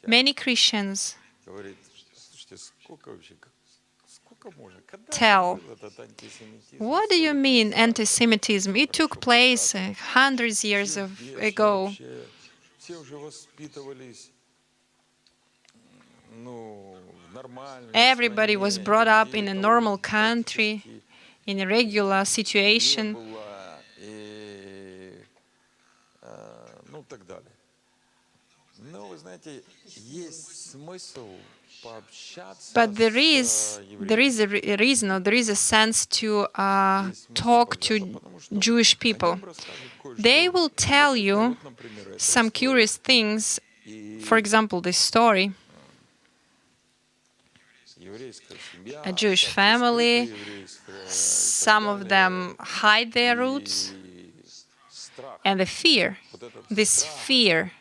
Many Christians tell, what do you mean anti-Semitism? It took place hundreds of years ago. Everybody was brought up in a normal country, in a regular situation. But there is a reason, or there is a sense to talk to Jewish people. They will tell you some curious things. For example, this story. A Jewish family, some of them hide their roots, and this fear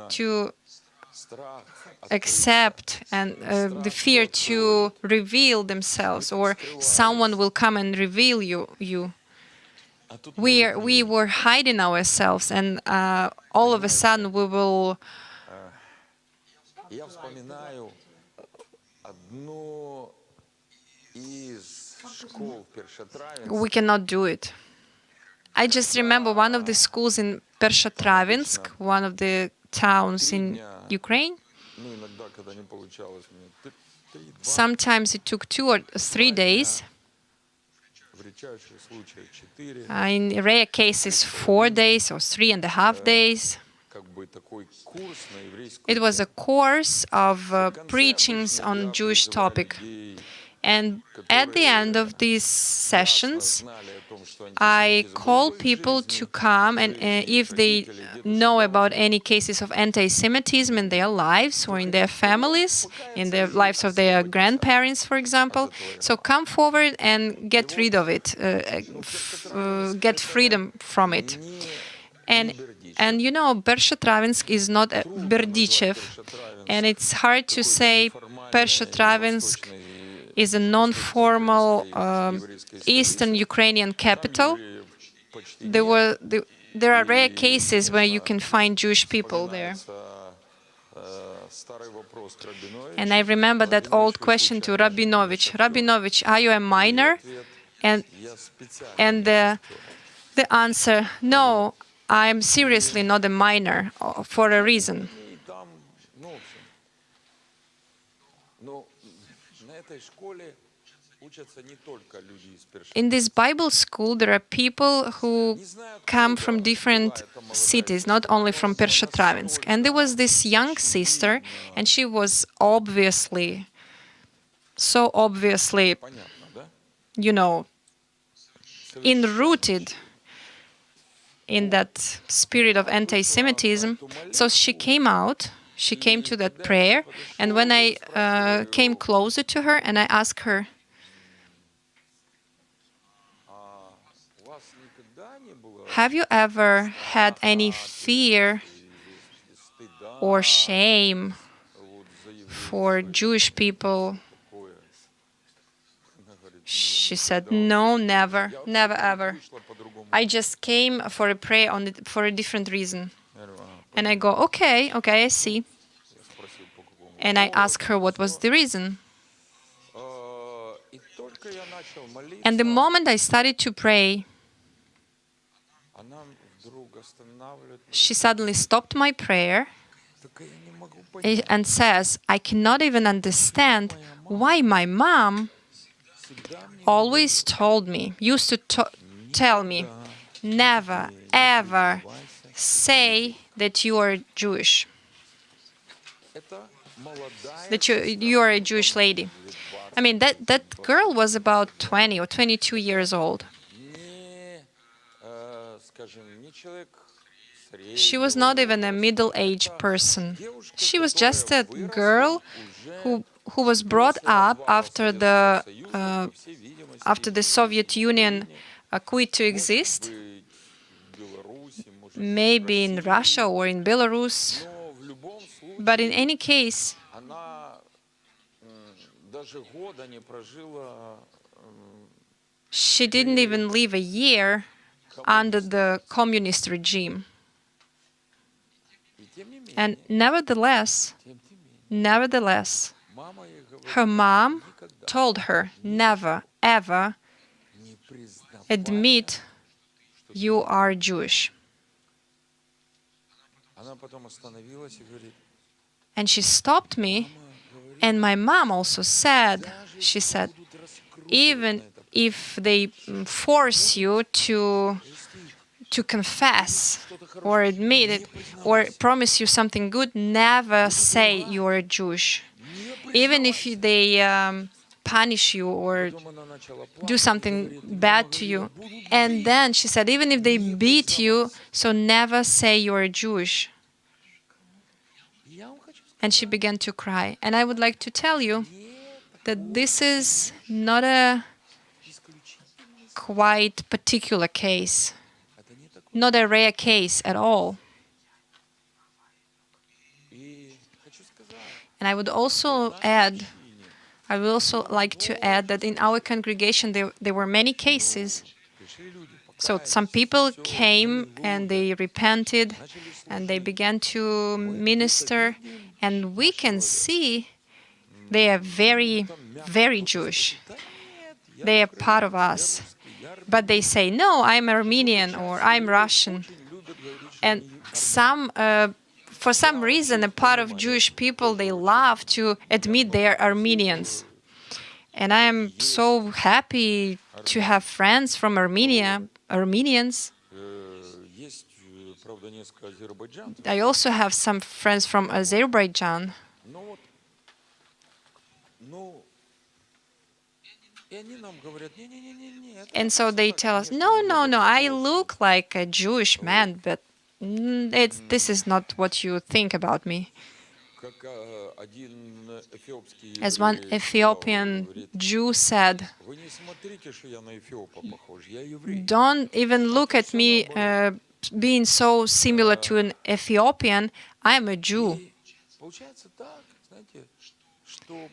to accept and the fear to reveal themselves, or someone will come and reveal you. We were hiding ourselves, and all of a sudden we cannot do it. I just remember one of the schools in Pershatravinsk, one of the towns in Ukraine. Sometimes it took 2 or 3 days. In rare cases, 4 days or 3.5 days. It was a course of preachings on Jewish topic. And at the end of these sessions, I call people to come, and if they know about any cases of anti-Semitism in their lives or in their families, in the lives of their grandparents, for example, so come forward and get rid of it, get freedom from it. And you know, Pershatravinsk is not Berdichev, and it's hard to say Pershatravinsk is a non-formal Eastern Ukrainian capital. There are rare cases where you can find Jewish people there. And I remember that old question to Rabinovich. Rabinovich, are you a minor? And the answer, no, I'm seriously not a minor, for a reason. In this Bible school, there are people who come from different cities, not only from Pershatravinsk. And there was this young sister, and she was so obviously, you know, enrooted in that spirit of anti-Semitism. So she came out. She came to that prayer, and when I came closer to her and I asked her, have you ever had any fear or shame for Jewish people? She said, no, never, never, ever. I just came for a prayer for a different reason. And I go, okay, I see. And I ask her what was the reason. And the moment I started to pray, she suddenly stopped my prayer and says, I cannot even understand why my mom always used to tell me, never, ever say that you are Jewish, that you are a Jewish lady. I mean, that girl was about 20 or 22 years old. She was not even a middle-aged person. She was just a girl who was brought up after the Soviet Union quit to exist, maybe in Russia or in Belarus. But in any case, she didn't even live a year under the communist regime. And nevertheless, her mom told her, never, ever admit you are Jewish. And she stopped me, and my mom also said, she said, even if they force you to confess or admit it or promise you something good, never say you are Jewish. Even if they punish you or do something bad to you. And then she said, even if they beat you, so never say you are Jewish. And she began to cry. And I would like to tell you that this is not a quite particular case, not a rare case at all. And I would also like to add that in our congregation there were many cases. So some people came and they repented and they began to minister, and we can see they are very, very Jewish. They are part of us. But they say, no, I'm Armenian or I'm Russian. And for some reason, a part of Jewish people, they love to admit they are Armenians. And I am so happy to have friends from Armenia, Armenians. I also have some friends from Azerbaijan. And so they tell us, no, I look like a Jewish man, but this is not what you think about me. As one Ethiopian Jew said, don't even look at me being so similar to an Ethiopian. I'm a Jew.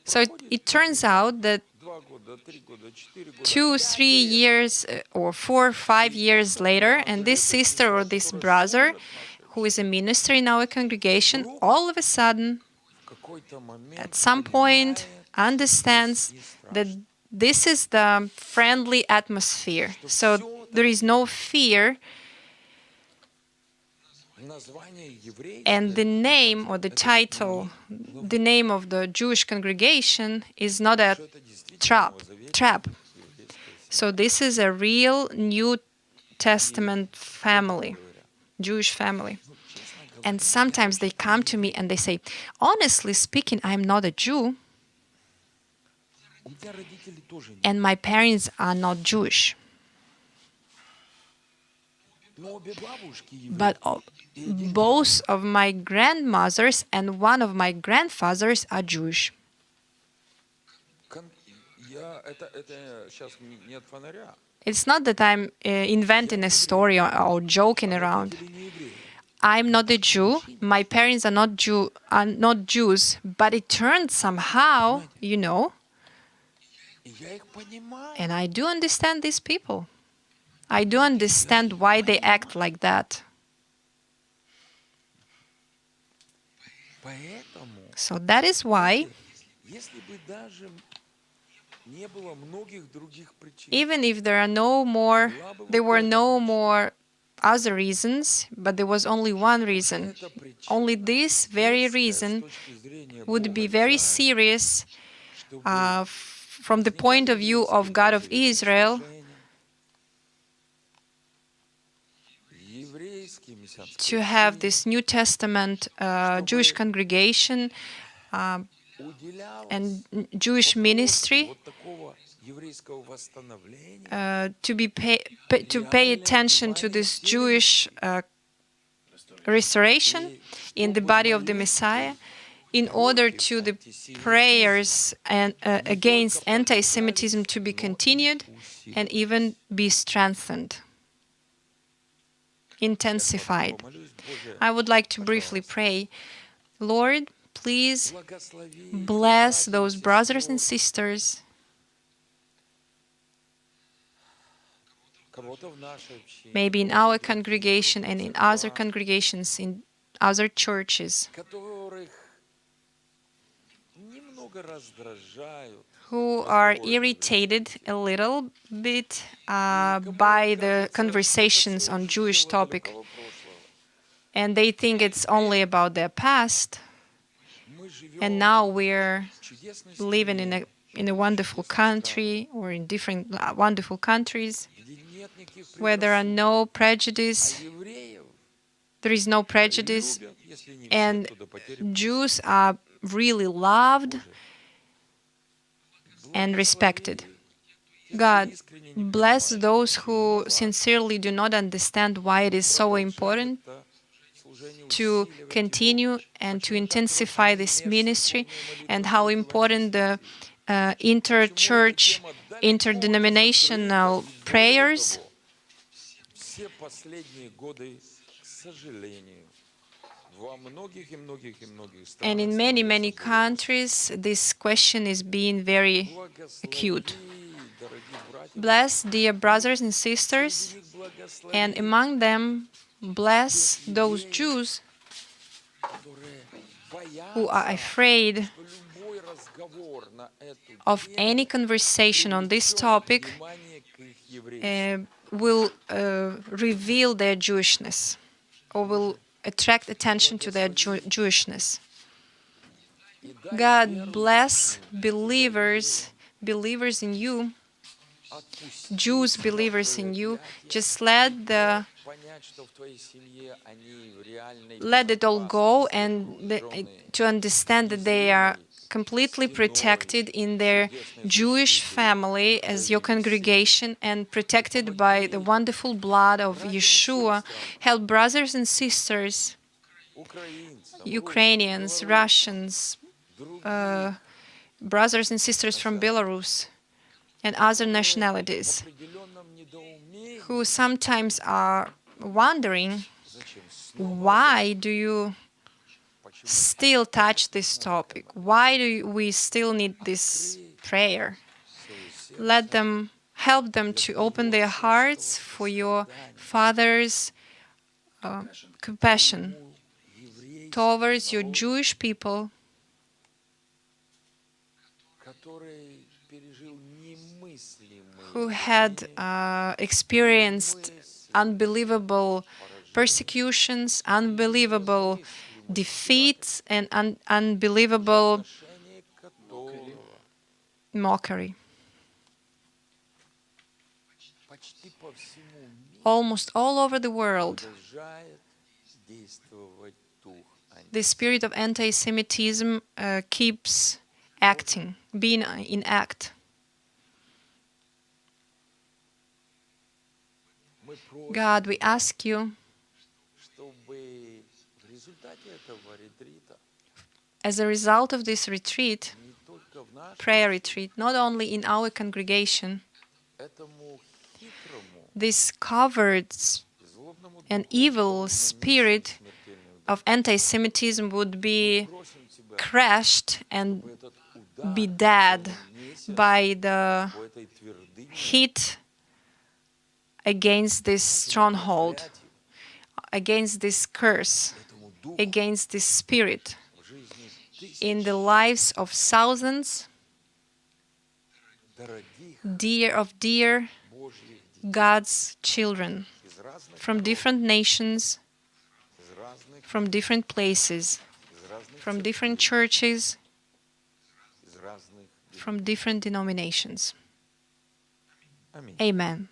So it turns out that 2, 3 years or 4, 5 years later, and this sister or this brother, who is a minister in our congregation, all of a sudden, at some point, understands that this is the friendly atmosphere. So there is no fear. And the name or the title, the name of the Jewish congregation is not a trap. So this is a real New Testament family, Jewish family. And sometimes they come to me and they say, honestly speaking, I'm not a Jew. And my parents are not Jewish. But both of my grandmothers and one of my grandfathers are Jewish. It's not that I'm inventing a story or joking around. I'm not a Jew. My parents are not Jews. But it turned somehow, and I do understand these people. I do understand why they act like that. So that is why, even if there were no more other reasons, but there was only one reason. Only this very reason would be very serious from the point of view of God of Israel, to have this New Testament Jewish congregation and Jewish ministry to pay attention to this Jewish restoration in the body of the Messiah, in order to the prayers against anti-Semitism to be continued and even be strengthened, intensified. I would like to briefly pray. Lord, please bless those brothers and sisters maybe in our congregation and in other congregations, in other churches, who are irritated a little bit by the conversations on Jewish topic, and they think it's only about their past. And now we're living in a wonderful country, or in different wonderful countries, where there are no prejudice. There is no prejudice, and Jews are really loved and respected. God bless those who sincerely do not understand why it is so important to continue and to intensify this ministry, and how important the inter-church, interdenominational prayers. And in many, many countries, this question is being very acute. Bless, dear brothers and sisters, and among them, bless those Jews who are afraid of any conversation on this topic will reveal their Jewishness, or will attract attention to their Jewishness. God bless believers in you, Jews believers in you. Just let it all go, and to understand that they are completely protected in their Jewish family as your congregation, and protected by the wonderful blood of Yeshua. Help brothers and sisters, Ukrainians, Russians, brothers and sisters from Belarus and other nationalities, who sometimes are wondering, why do you still touch this topic? Why do we still need this prayer? Help them to open their hearts for your Father's compassion towards your Jewish people, who had experienced unbelievable persecutions, unbelievable defeats, and unbelievable mockery. Almost all over the world, the spirit of anti-Semitism keeps acting, being in act. God, we ask you, as a result of this retreat, prayer retreat, not only in our congregation, this covered and evil spirit of anti-Semitism would be crushed and be dead by the heat against this stronghold, against this curse, against this spirit in the lives of thousands, dear God's children from different nations, from different places, from different churches, from different denominations. Amen.